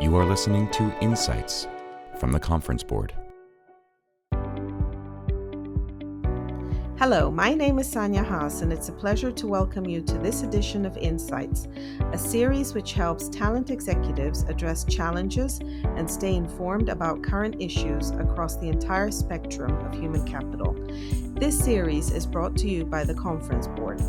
You are listening to Insights from the Conference Board. Hello, my name is Sanja Haas, and it's a pleasure to welcome you to this edition of Insights, a series which helps talent executives address challenges and stay informed about current issues across the entire spectrum of human capital. This series is brought to you by the Conference Board.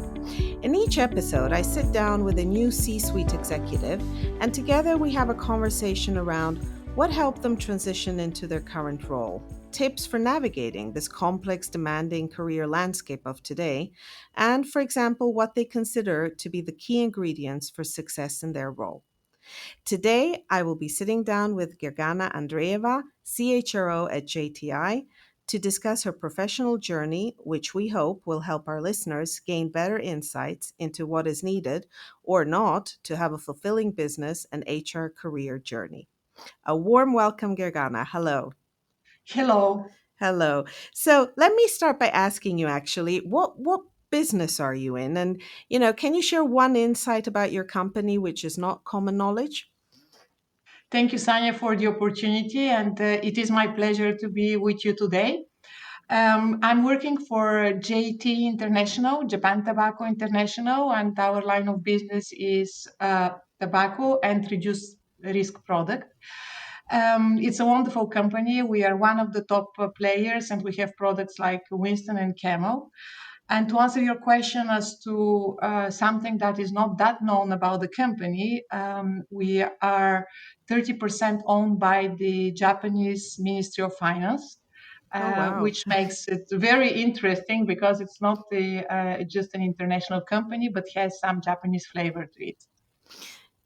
In each episode, I sit down with a new C-suite executive, and together we have a conversation around what helped them transition into their current role, tips for navigating this complex, demanding career landscape of today, and, for example, what they consider to be the key ingredients for success in their role. Today, I will be sitting down with Guergana Andreeva, CHRO at JTI, to discuss her professional journey, which we hope will help our listeners gain better insights into what is needed or not to have a fulfilling business and HR career journey. A warm welcome, Guergana. Hello. Hello. Hello. So let me start by asking you actually, what business are you in? And, can you share one insight about your company which is not common knowledge? Thank you, Sanja, for the opportunity. And it is my pleasure to be with you today. I'm working for JT International, Japan Tobacco International, and our line of business is tobacco and reduced risk product. It's a wonderful company. We are one of the top players, and we have products like Winston and Camel. And to answer your question as to something that is not that known about the company, we are 30% owned by the Japanese Ministry of Finance. Oh, wow. Which makes it very interesting because it's not just an international company, but has some Japanese flavor to it.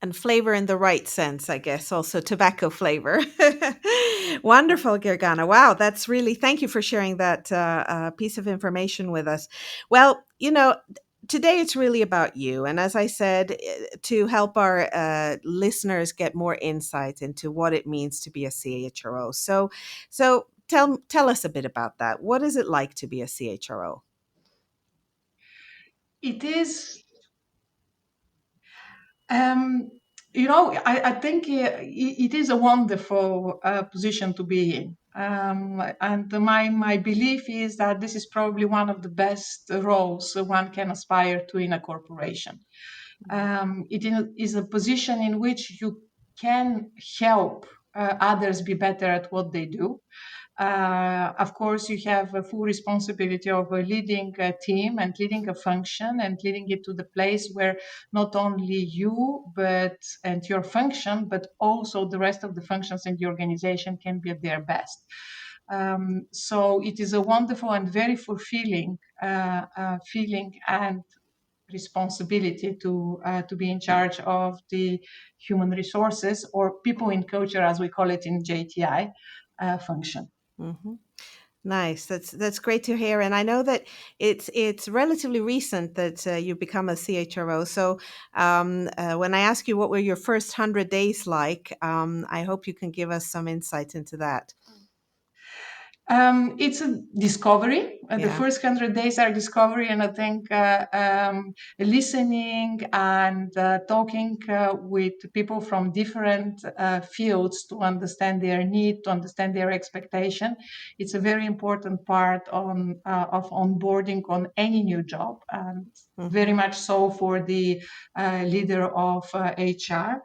And flavor in the right sense, I guess, also tobacco flavor. Wonderful, Guergana. Wow, thank you for sharing that piece of information with us. Well, today it's really about you. And as I said, to help our listeners get more insight into what it means to be a CHRO. So tell us a bit about that. What is it like to be a CHRO? It is, I think it is a wonderful position to be in. And my belief is that this is probably one of the best roles one can aspire to in a corporation. It is a position in which you can help others be better at what they do. Of course, you have a full responsibility of leading a team and leading a function and leading it to the place where not only you and your function, but also the rest of the functions in the organization can be at their best. So it is a wonderful and very fulfilling feeling and responsibility to be in charge of the human resources or people in culture, as we call it in JTI function. Mm-hmm. Nice. That's great to hear. And I know that it's relatively recent that you've become a CHRO. So when I ask you what were your first 100 days like, I hope you can give us some insight into that. It's a discovery. The Yeah. first 100 days are discovery, and I think listening and talking with people from different fields to understand their need, to understand their expectation. It's a very important part of onboarding on any new job, and very much so for the leader of HR.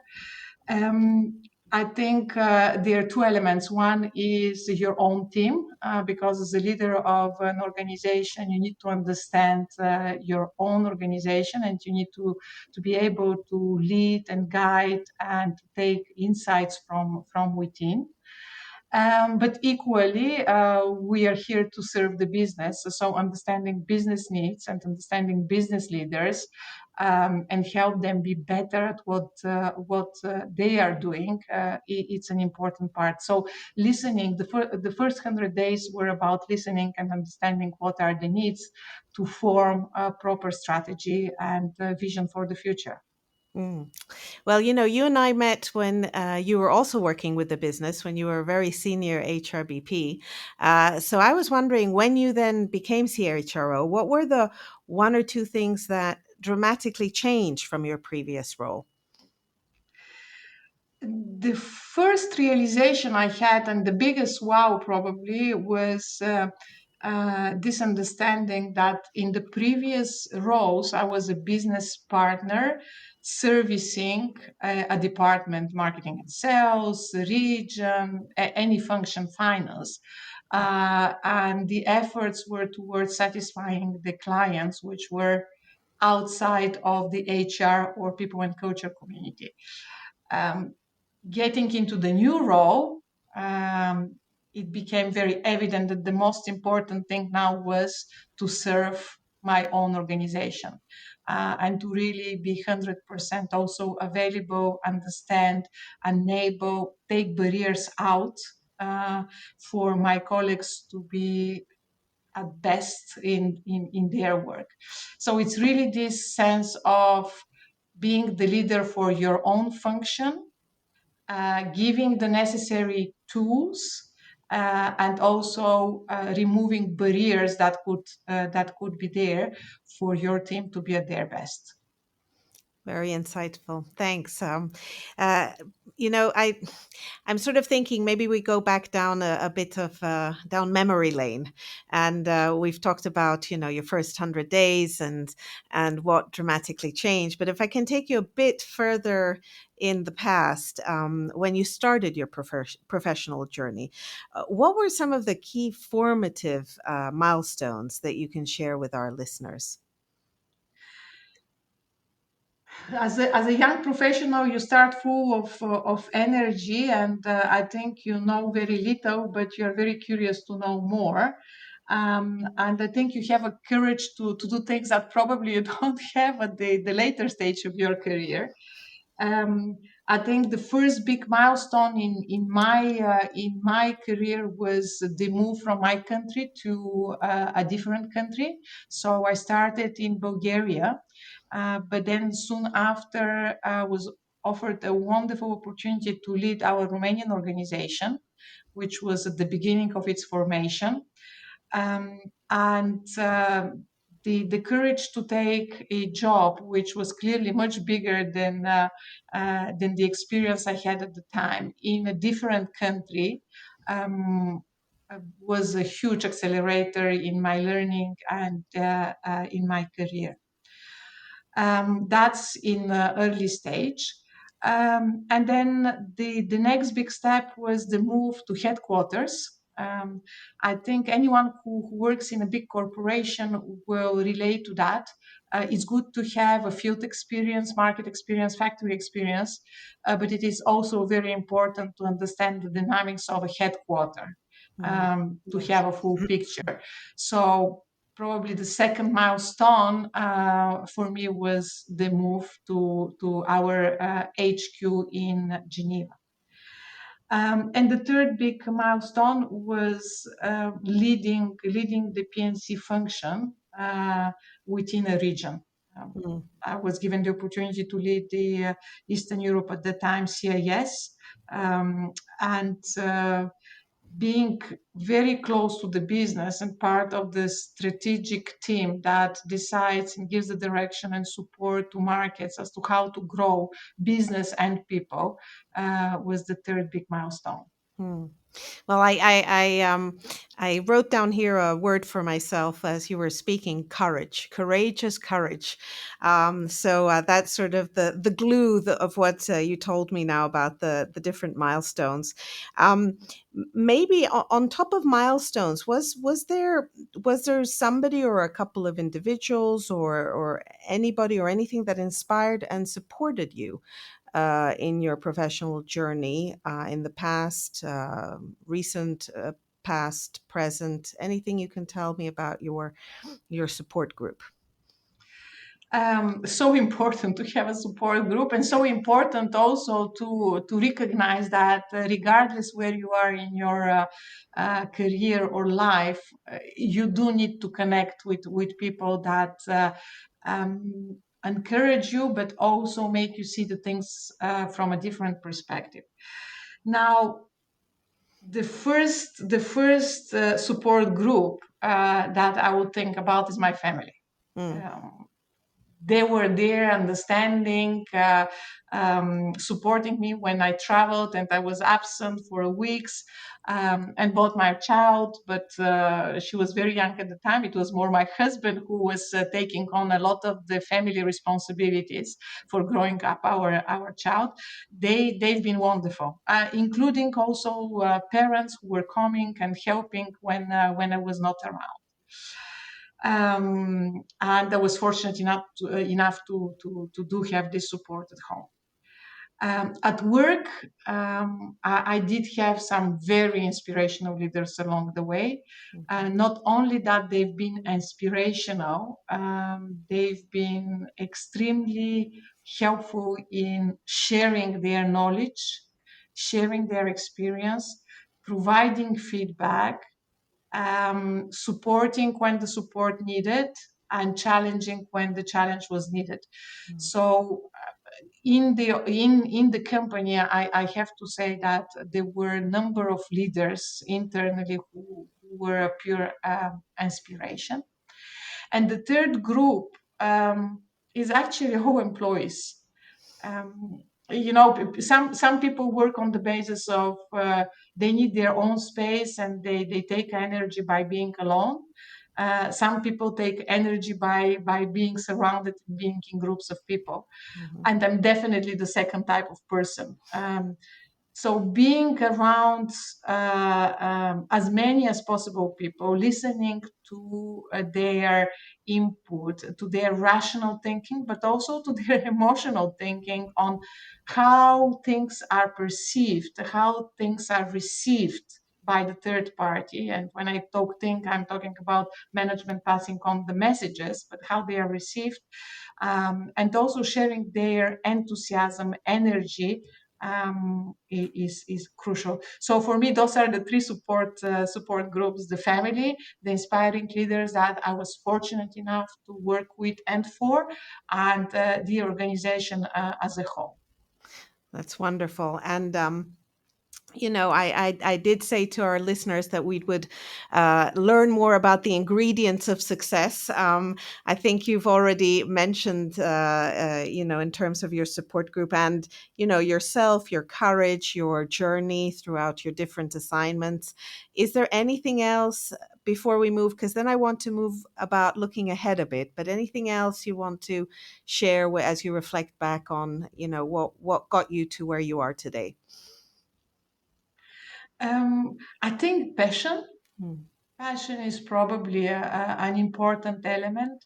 I think there are two elements. One is your own team, because as a leader of an organization, you need to understand your own organization, and you need to be able to lead and guide and take insights from within. But equally, we are here to serve the business. So understanding business needs and understanding business leaders and help them be better at what they are doing. It's an important part. So listening, the first 100 days were about listening and understanding what are the needs to form a proper strategy and vision for the future. Mm. Well, you and I met when you were also working with the business, when you were a very senior HRBP. So I was wondering, when you then became CHRO, what were the one or two things that dramatically changed from your previous role? The first realization I had, and the biggest wow probably, was this understanding that in the previous roles, I was a business partner servicing a department, marketing and sales, region, any function, finance. And the efforts were towards satisfying the clients, which were outside of the HR or people and culture community. Um, Getting into the new role, it became very evident that the most important thing now was to serve my own organization and to really be 100% also available, understand, enable, take barriers out for my colleagues to be at best in their work. So it's really this sense of being the leader for your own function, giving the necessary tools, and also removing barriers that could be there for your team to be at their best. Very insightful. Thanks. Uh, I'm sort of thinking maybe we go back down a bit of down memory lane, and we've talked about your first 100 days and what dramatically changed. But if I can take you a bit further in the past, when you started your professional journey, what were some of the key formative milestones that you can share with our listeners? As a young professional, you start full of energy, and I think you know very little, but you're very curious to know more. And I think you have a courage to do things that probably you don't have at the later stage of your career. Um, I think the first big milestone in my career was the move from my country to a different country. So I started in Bulgaria, but then soon after I was offered a wonderful opportunity to lead our Romanian organization, which was at the beginning of its formation. Um, and the courage to take a job which was clearly much bigger than the experience I had at the time in a different country um, was a huge accelerator in my learning and in my career. That's in the early stage. And then the next big step was the move to headquarters. I think anyone who works in a big corporation will relate to that. It's good to have a field experience, market experience, factory experience, but it is also very important to understand the dynamics of a headquarter Mm, to yes. have a full picture. So probably the second milestone for me was the move to our HQ in Geneva. And the third big milestone was leading the PNC function within a region. Um, Mm, I was given the opportunity to lead the Eastern Europe at the time CIS, and being very close to the business and part of the strategic team that decides and gives the direction and support to markets as to how to grow business and people was the third big milestone. mm. Well, I wrote down here a word for myself as you were speaking: courage, courageous courage. So that's sort of the glue of what you told me now about the different milestones. Maybe on top of milestones, was there somebody or a couple of individuals or anybody or anything that inspired and supported you in your professional journey in the past, recent, past, present? Anything you can tell me about your support group? So important to have a support group, and so important also to recognize that regardless where you are in your career or life, you do need to connect with people that encourage you, but also make you see the things from a different perspective. Now, the first support group that I would think about is my family. Mm, Um, they were there understanding, supporting me when I traveled and I was absent for weeks, and both my child, but she was very young at the time. It was more my husband who was taking on a lot of the family responsibilities for growing up our child. They've been wonderful, including also parents who were coming and helping when I was not around. And I was fortunate enough to do have this support at home. At work, I did have some very inspirational leaders along the way. Not only that they've been inspirational, they've been extremely helpful in sharing their knowledge, sharing their experience, providing feedback, supporting when the support needed, and challenging when the challenge was needed. So in the company, I have to say that there were a number of leaders internally who were a pure inspiration. And the third group is actually whole employees. um, some people work on the basis of they need their own space, and they take energy by being alone. Some people take energy by being surrounded, being in groups of people. And I'm definitely the second type of person. So being around as many as possible people, listening to their input, to their rational thinking, but also to their emotional thinking on how things are perceived, how things are received by the third party. And when I think, I'm talking about management passing on the messages, but how they are received, and also sharing their enthusiasm, energy, is crucial. So for me, those are the three support groups: the family, the inspiring leaders that I was fortunate enough to work with and for, and the organization as a whole. That's wonderful. And I did say to our listeners that we would learn more about the ingredients of success. I think you've already mentioned, in terms of your support group and, yourself, your courage, your journey throughout your different assignments. Is there anything else before we move? Because then I want to move about looking ahead a bit, but anything else you want to share as you reflect back on, what got you to where you are today? I think passion. Hmm. Passion is probably an important element,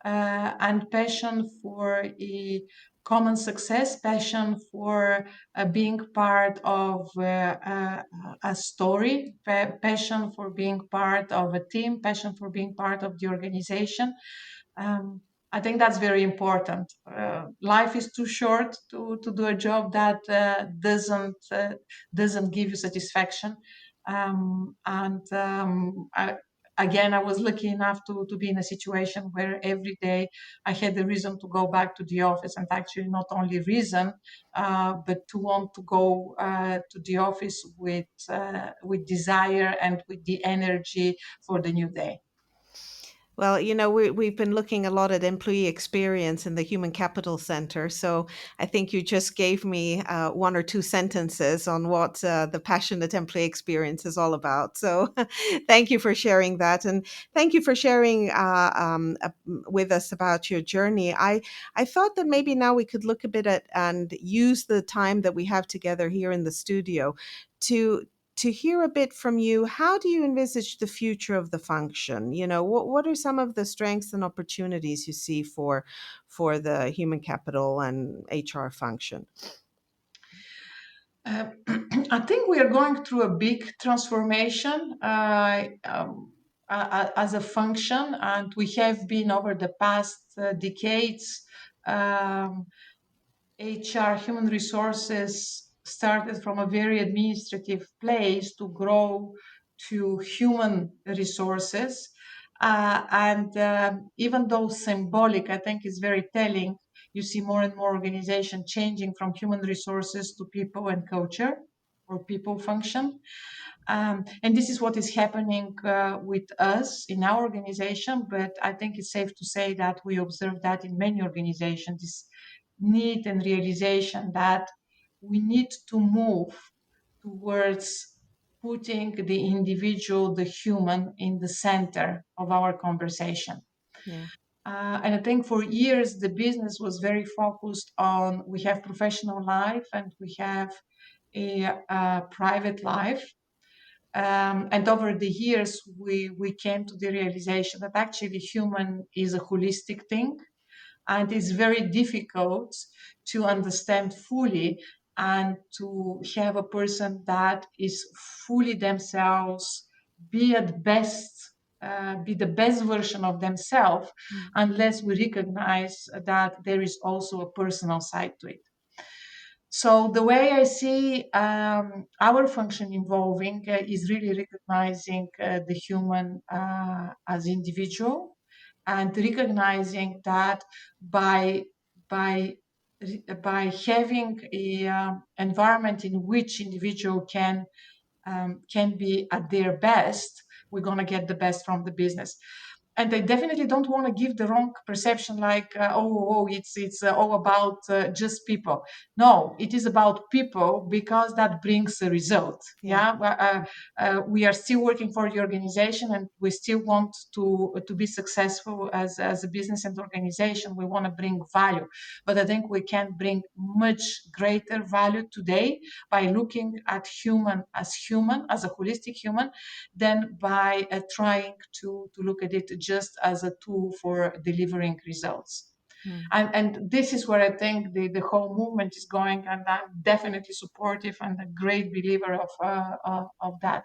and passion for a common success, passion for being part of a story, passion for being part of a team, passion for being part of the organization. Um, I think that's very important. Life is too short to do a job that doesn't give you satisfaction. Again, I was lucky enough to be in a situation where every day I had the reason to go back to the office, and actually not only reason, but to want to go to the office with desire and with the energy for the new day. Well, we've been looking a lot at employee experience in the Human Capital Center. So I think you just gave me one or two sentences on what the passionate employee experience is all about. So thank you for sharing that. And thank you for sharing with us about your journey. I thought that maybe now we could look a bit at and use the time that we have together here in the studio to hear a bit from you. How do you envisage the future of the function? What are some of the strengths and opportunities you see for the human capital and HR function? Uh, I think we are going through a big transformation as a function, and we have been over the past decades. Um, HR, human resources, started from a very administrative place to grow to human resources. And even though symbolic, I think is very telling, you see more and more organization changing from human resources to people and culture. or people function. And this is what is happening with us in our organization, but I think it's safe to say that we observe that in many organizations, this need and realization that we need to move towards putting the individual, the human, in the center of our conversation. Yeah. And I think for years the business was very focused on we have professional life and we have a private life. And over the years, we came to the realization that actually human is a holistic thing, and it's very difficult to understand fully and to have a person that is fully themselves, be at best, be the best version of themselves, Mm. unless we recognize that there is also a personal side to it. So the way I see our function evolving is really recognizing the human as individual, and recognizing that by by by having a environment in which individual can be at their best, we're going to get the best from the business. And they definitely don't want to give the wrong perception, like it's all about just people. No, it is about people, because that brings a result. Yeah. We are still working for the organization, and we still want to be successful as a business and organization. We want to bring value, but I think we can bring much greater value today by looking at human, as a holistic human, than by trying to look at it just as a tool for delivering results. Mm. And this is where I think the whole movement is going, and I'm definitely supportive and a great believer of that.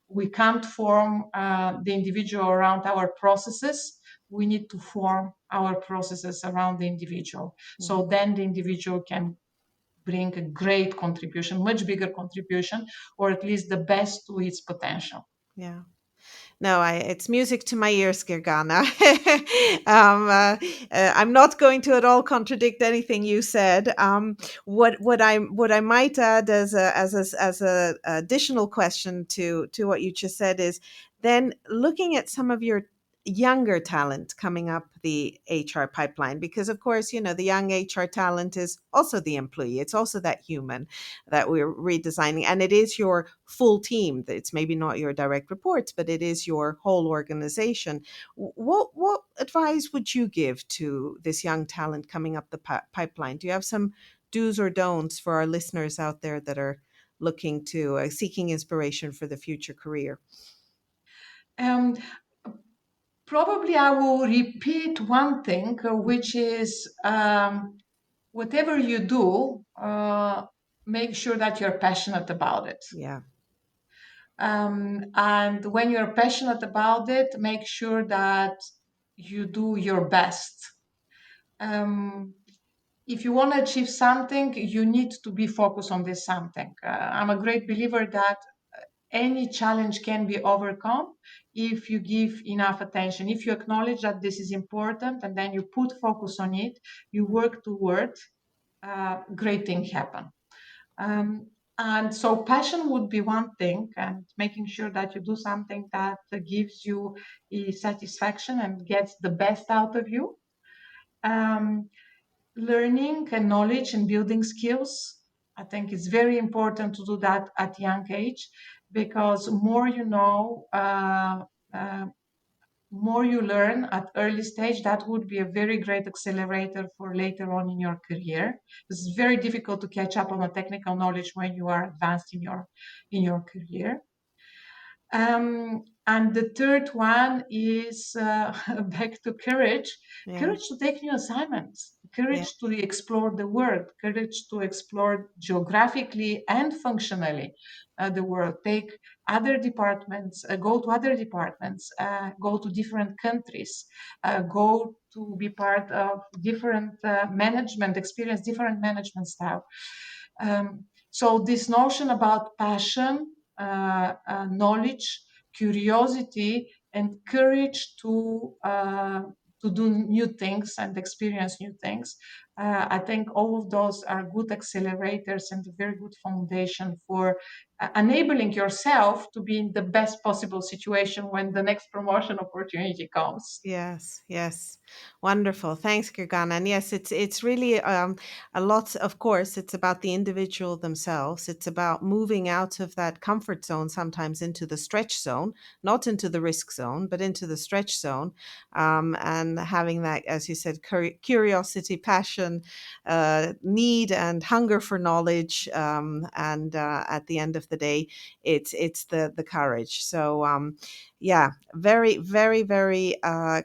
We can't form the individual around our processes. We need to form our processes around the individual. Mm. So then the individual can bring a great contribution, much bigger contribution, or at least the best to its potential. Yeah. No, it's music to my ears, Guergana. I'm not going to at all contradict anything you said. What I might add as a additional question to what you just said is then looking at some of your younger talent coming up the HR pipeline, because of course, the young HR talent is also the employee. It's also that human that we're redesigning, and it is your full team. It's maybe not your direct reports, but it is your whole organization. What advice would you give to this young talent coming up the pipeline? Do you have some do's or don'ts for our listeners out there that are looking to seeking inspiration for the future career? Um, Probably I will repeat one thing, which is whatever you do, make sure that you're passionate about it. Yeah. And when you're passionate about it, make sure that you do your best. Um, if you want to achieve something, you need to be focused on this something. I'm a great believer that any challenge can be overcome if you give enough attention, if you acknowledge that this is important, and then you put focus on it, you work toward great things happen. And so passion would be one thing, and making sure that you do something that gives you a satisfaction and gets the best out of you. Um, Learning and knowledge and building skills. I think it's very important to do that at young age, because more you know, uh, more you learn at early stage, that would be a very great accelerator for later on in your career. It's very difficult to catch up on the technical knowledge when you are advanced in your career. And the third one is back to courage. Yeah. Courage to take new assignments, Yeah. courage to explore the world, courage to explore geographically and functionally the world. Take other departments, go to other departments, go to different countries, go to be part of different management experience, different management style. So this notion about passion, knowledge, curiosity, and courage to do new things and experience new things I think all of those are good accelerators and a very good foundation for enabling yourself to be in the best possible situation when the next promotion opportunity comes. Yes, yes. Wonderful. Thanks, Guergana. And yes, it's really a lot, of course, it's about the individual themselves. It's about moving out of that comfort zone, sometimes into the stretch zone, not into the risk zone, but into the stretch zone. And having that, as you said, curiosity, passion, need and hunger for knowledge. And at the end of the day, it's the courage. So yeah, very, very, very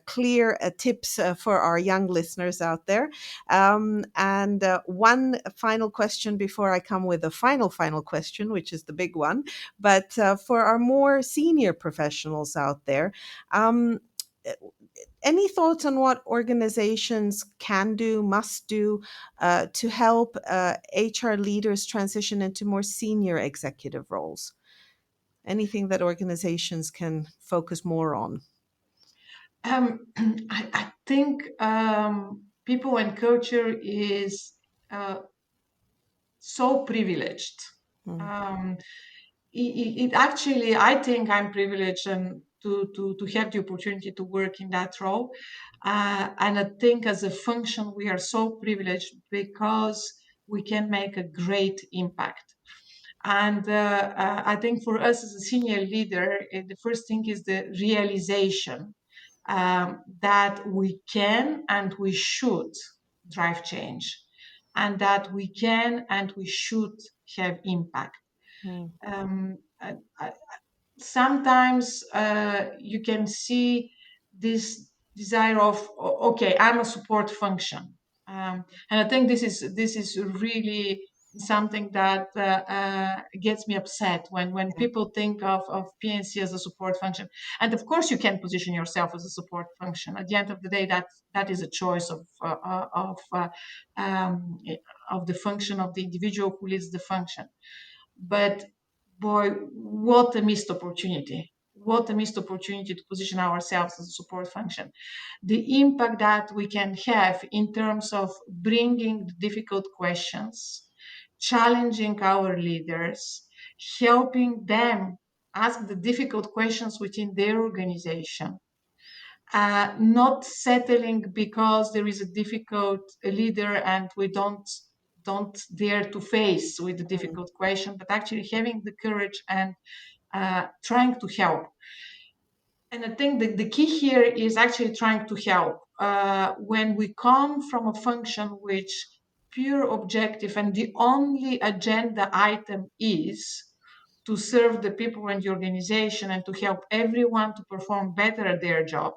clear tips for our young listeners out there. And one final question before I come with a final question, which is the big one. But for our more senior professionals out there, um, any thoughts on what organizations can do, must do to help HR leaders transition into more senior executive roles? Anything that organizations can focus more on? I think people and culture is so privileged. Mm, Um, it actually, I think I'm privileged and to have the opportunity to work in that role. And I think as a function, we are so privileged because we can make a great impact. And I think for us as a senior leader, the first thing is the realization that we can and we should drive change, and that we can and we should have impact. mm, I, sometimes you can see this desire of okay, I'm a support function, and I think this is really something that gets me upset when yeah. people think of PNC as a support function. And of course you can position yourself as a support function. At the end of the day, that is a choice um, of the function of the individual who leads the function. But boy, what a missed opportunity. What a missed opportunity to position ourselves as a support function. The impact that we can have in terms of bringing difficult questions, challenging our leaders, helping them ask the difficult questions within their organization, not settling because there is a difficult leader and we don't dare to face with the Mm, difficult question, but actually having the courage and trying to help. And I think that the key here is actually trying to help. When we come from a function which pure objective and the only agenda item is to serve the people and the organization and to help everyone to perform better at their job,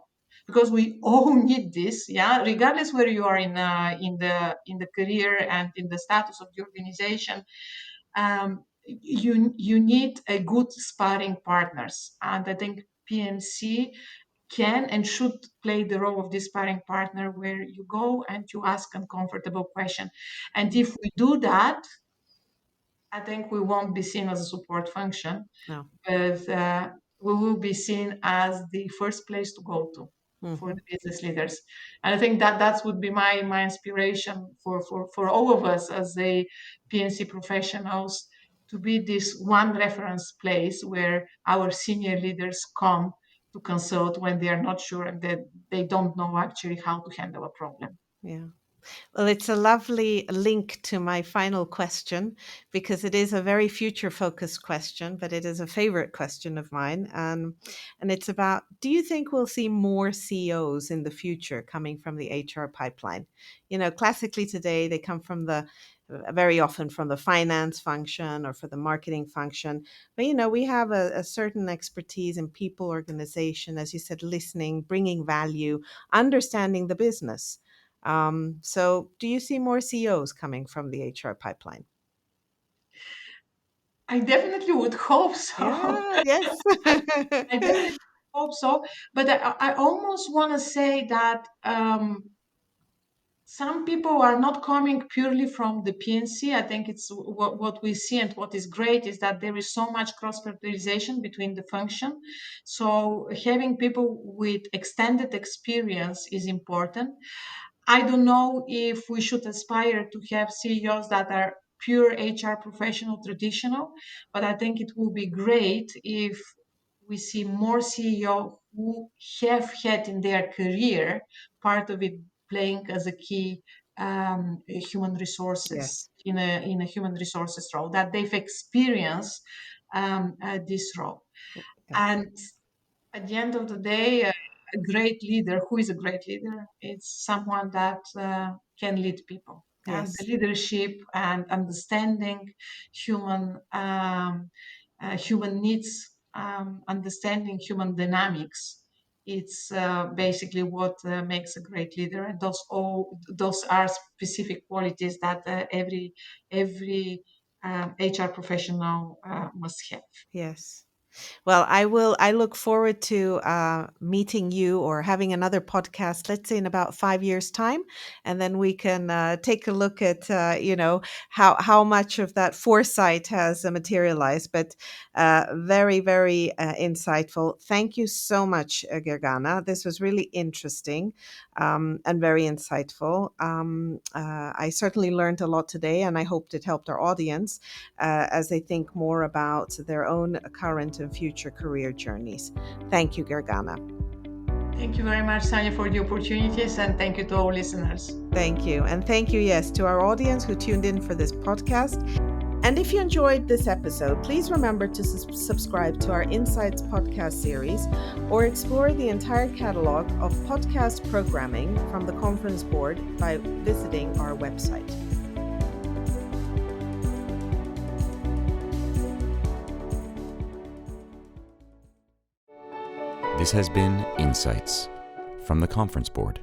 because we all need this, yeah, regardless where you are in the career and in the status of the organization. You need a good sparring partners, and I think PMC can and should play the role of this sparring partner, where you go and you ask uncomfortable question. And mm. if we do that, I think we won't be seen as a support function, No. but we will be seen as the first place to go to for Hmm. the business leaders. And I think that would be my inspiration for all of us as a PNC professionals, to be this one reference place where our senior leaders come to consult when they are not sure and that they don't know actually how to handle a problem. Yeah. Well, it's a lovely link to my final question because it is a very future focused question, but it is a favorite question of mine. And it's about, do you think we'll see more CEOs in the future coming from the HR pipeline? You know, classically today, they come from very often from the finance function or for the marketing function. But, you know, we have a certain expertise in people organization, as you said, listening, bringing value, understanding the business. So do you see more CEOs coming from the HR pipeline? I definitely would hope so. Yeah, yes. I definitely hope so. But I almost want to say that some people are not coming purely from the PNC. I think it's what we see, and what is great is that there is so much cross fertilization between the function. So having people with extended experience is important. I don't know if we should aspire to have CEOs that are pure HR professional, traditional, but I think it will be great if we see more CEO who have had in their career part of it playing as a key human resources Yes. in a human resources role, that they've experienced this role. Yeah. And at the end of the day, a great leader, who is a great leader? It's someone that can lead people. And the Yes. leadership and understanding human human needs, understanding human dynamics. It's basically what makes a great leader, and those are specific qualities that every HR professional must have. Yes. Well, I look forward to meeting you or having another podcast, let's say in about 5 years' time. And then we can take a look at, how much of that foresight has materialized. But very, very insightful. Thank you so much, Guergana. This was really interesting and very insightful. I certainly learned a lot today, and I hoped it helped our audience as they think more about their own current and future career journeys. Thank you, Guergana. Thank you very much, Sanja, for the opportunities, and thank you to all listeners. Thank you. And thank you, yes, to our audience who tuned in for this podcast. And if you enjoyed this episode, please remember to subscribe to our Insights podcast series or explore the entire catalog of podcast programming from the Conference Board by visiting our website. This has been Insights from the Conference Board.